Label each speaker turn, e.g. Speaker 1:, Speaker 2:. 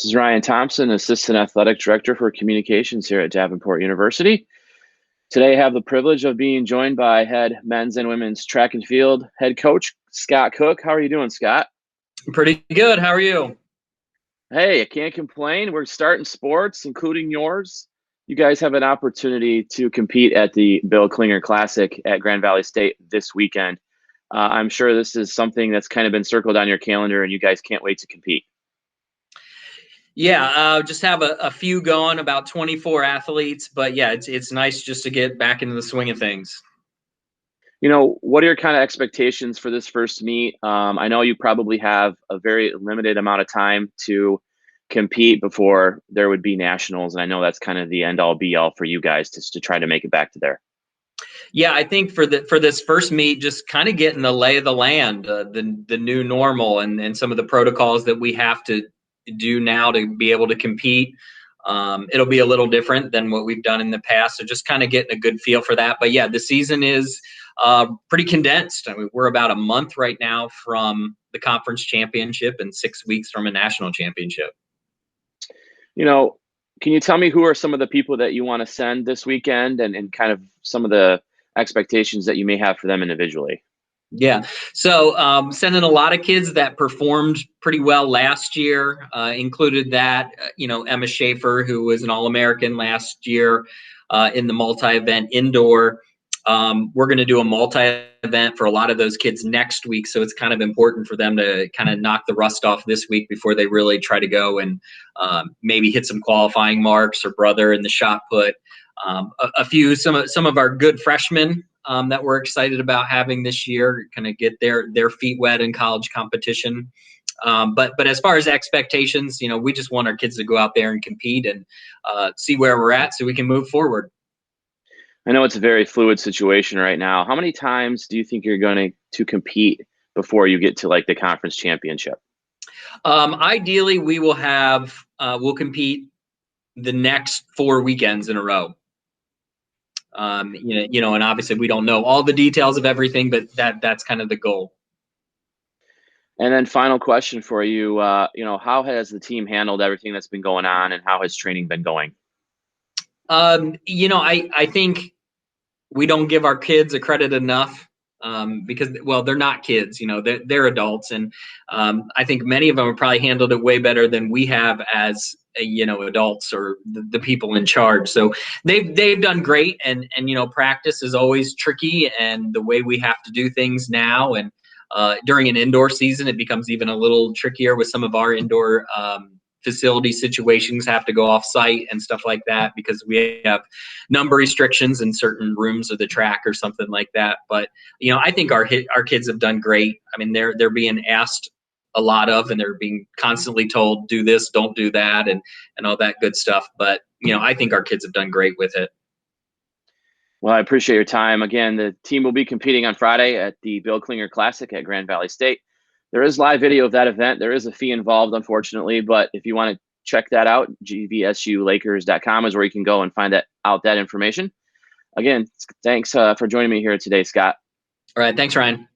Speaker 1: This is Ryan Thompson, Assistant Athletic Director for Communications here at Davenport University. Today I have the privilege of being joined by head men's and women's track and field head coach, Scott Cook. How are you doing, Scott?
Speaker 2: Pretty good. How are you?
Speaker 1: Hey, I can't complain. We're starting sports, including yours. You guys have an opportunity to compete at the Bill Klinger Classic at Grand Valley State this weekend. I'm sure this is something that's kind of been circled on your calendar, and you guys can't wait to compete.
Speaker 2: Yeah, just have a few going, about 24 athletes, but yeah, it's nice just to get back into the swing of things.
Speaker 1: What are your kind of expectations for this first meet? I know you probably have a very limited amount of time to compete before there would be nationals, and I know that's kind of the end all be all for you guys to try to make it back to there.
Speaker 2: Yeah, I think for this first meet, just kind of getting the lay of the land, the new normal, and some of the protocols that we have to do now to be able to compete. It'll be a little different than what we've done in the past, so just kind of getting a good feel for that. But yeah, the season is pretty condensed. I mean, we're about a month right now from the conference championship and 6 weeks from a national championship.
Speaker 1: Can you tell me who are some of the people that you want to send this weekend and kind of some of the expectations that you may have for them individually?
Speaker 2: Yeah. So sending a lot of kids that performed pretty well last year, included that, Emma Schaefer, who was an All-American last year in the multi-event indoor. We're going to do a multi-event for a lot of those kids next week. So it's kind of important for them to kind of knock the rust off this week before they really try to go and maybe hit some qualifying marks or brother in the shot put. Some of our good freshmen that we're excited about having this year, kind of get their feet wet in college competition. But as far as expectations, we just want our kids to go out there and compete and see where we're at so we can move forward.
Speaker 1: I know it's a very fluid situation right now. How many times do you think you're going to compete before you get to like the conference championship?
Speaker 2: Ideally, we'll compete the next 4 weekends in a row. And obviously we don't know all the details of everything, but that's kind of the goal.
Speaker 1: And then final question for you, how has the team handled everything that's been going on and how has training been going?
Speaker 2: I think we don't give our kids a credit enough because, well, they're not kids, they're adults. And I think many of them have probably handled it way better than we have as, adults or the people in charge. So they've done great. And practice is always tricky, and the way we have to do things now. And during an indoor season, it becomes even a little trickier with some of our indoor facility situations, have to go off site and stuff like that because we have number restrictions in certain rooms of the track or something like that. But I think our kids have done great. I mean, they're being asked a lot of, and they're being constantly told, do this, don't do that, and all that good stuff. But I think our kids have done great with it.
Speaker 1: Well, I appreciate your time. Again, the team will be competing on Friday at the Bill Klinger Classic at Grand Valley State. There is live video of that event. There is a fee involved, unfortunately, but if you want to check that out, gbsulakers.com is where you can go and find out that information. Again, thanks for joining me here today, Scott.
Speaker 2: All right. Thanks, Ryan.